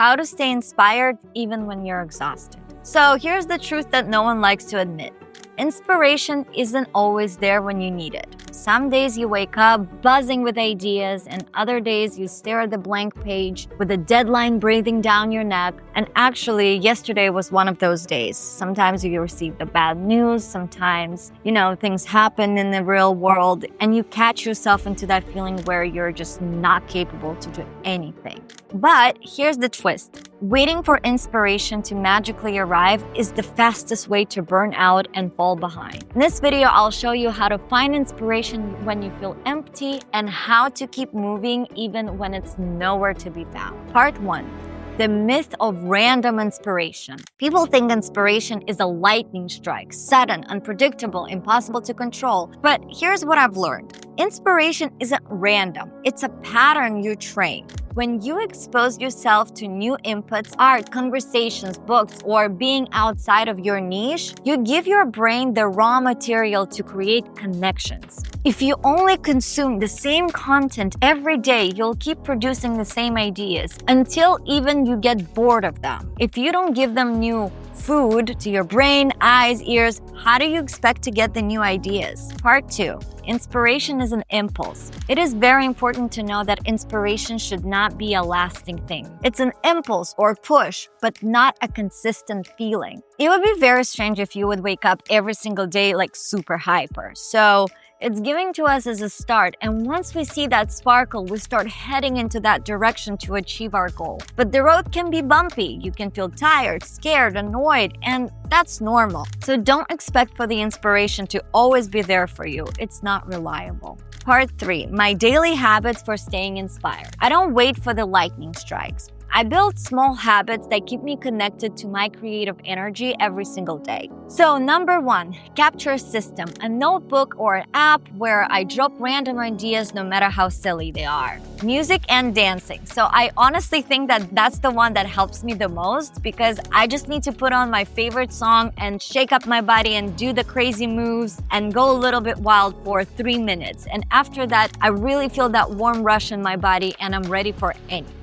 how to stay inspired even when you're exhausted. So here's the truth that no one likes to admit. Inspiration isn't always there when you need it. Some days you wake up buzzing with ideas, and other days you stare at the blank page with a deadline breathing down your neck. And actually, yesterday was one of those days. Sometimes you receive the bad news, sometimes, things happen in the real world, and you catch yourself into that feeling where you're just not capable to do anything. But here's the twist. Waiting for inspiration to magically arrive is the fastest way to burn out and fall behind. In this video, I'll show you how to find inspiration when you feel empty and how to keep moving even when it's nowhere to be found. Part 1. The myth of random inspiration. People think inspiration is a lightning strike, sudden, unpredictable, impossible to control. But here's what I've learned. Inspiration isn't random. It's a pattern you train. When you expose yourself to new inputs, art, conversations, books, or being outside of your niche, you give your brain the raw material to create connections. If you only consume the same content every day, you'll keep producing the same ideas until even you get bored of them. If you don't give them new food to your brain, eyes, ears, how do you expect to get the new ideas? Part 2. Inspiration is an impulse. It is very important to know that inspiration should not be a lasting thing. It's an impulse or push, but not a consistent feeling. It would be very strange if you would wake up every single day like super hyper. So it's giving to us as a start, and once we see that sparkle, we start heading into that direction to achieve our goal. But the road can be bumpy. You can feel tired, scared, annoyed, and that's normal. So don't expect for the inspiration to always be there for you. It's not reliable. Part 3. My daily habits for staying inspired. I don't wait for the lightning strikes. I build small habits that keep me connected to my creative energy every single day. So number 1, capture system, a notebook or an app where I drop random ideas no matter how silly they are. Music and dancing. So I honestly think that that's the one that helps me the most because I just need to put on my favorite song and shake up my body and do the crazy moves and go a little bit wild for 3 minutes. And after that, I really feel that warm rush in my body and I'm ready for anything.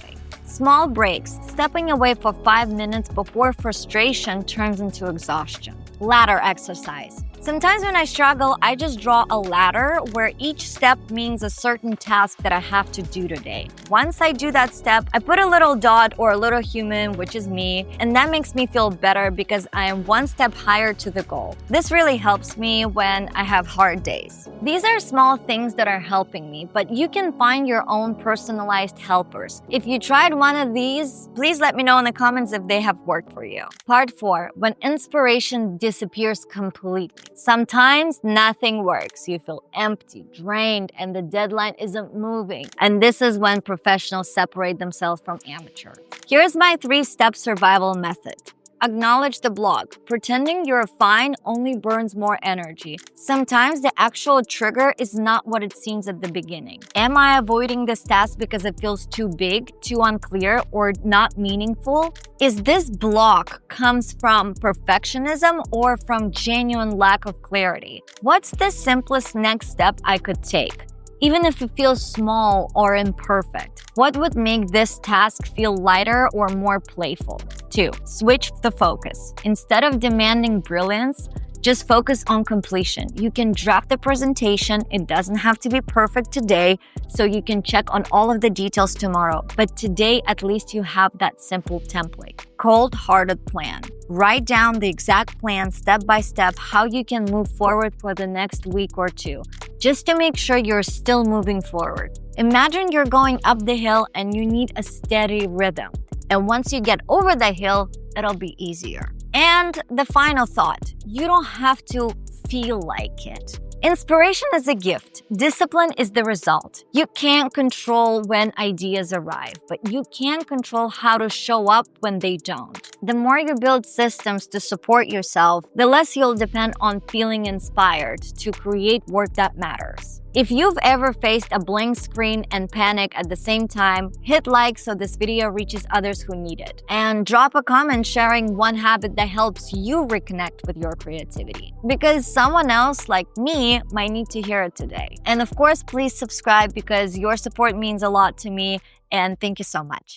Small breaks, stepping away for 5 minutes before frustration turns into exhaustion. Ladder exercise. Sometimes when I struggle, I just draw a ladder where each step means a certain task that I have to do today. Once I do that step, I put a little dot or a little human, which is me, and that makes me feel better because I am one step higher to the goal. This really helps me when I have hard days. These are small things that are helping me, but you can find your own personalized helpers. If you tried one of these, please let me know in the comments if they have worked for you. Part 4. When inspiration disappears completely. Sometimes nothing works. You feel empty, drained, and the deadline isn't moving. And this is when professionals separate themselves from amateurs. Here's my 3-step survival method. Acknowledge the block. Pretending you're fine only burns more energy. Sometimes the actual trigger is not what it seems at the beginning. Am I avoiding this task because it feels too big, too unclear, or not meaningful? Is this block comes from perfectionism or from genuine lack of clarity? What's the simplest next step I could take? Even if it feels small or imperfect, what would make this task feel lighter or more playful? 2. Switch the focus. Instead of demanding brilliance, just focus on completion. You can draft the presentation. It doesn't have to be perfect today, so you can check on all of the details tomorrow. But today, at least you have that simple template. Cold-hearted plan. Write down the exact plan, step by step, how you can move forward for the next week or 2, just to make sure you're still moving forward. Imagine you're going up the hill and you need a steady rhythm. And once you get over the hill, it'll be easier. And the final thought, you don't have to feel like it. Inspiration is a gift. Discipline is the result. You can't control when ideas arrive, but you can control how to show up when they don't. The more you build systems to support yourself, the less you'll depend on feeling inspired to create work that matters. If you've ever faced a blank screen and panic at the same time, hit like so this video reaches others who need it. And drop a comment sharing one habit that helps you reconnect with your creativity. Because someone else like me might need to hear it today. And of course, please subscribe because your support means a lot to me, and thank you so much.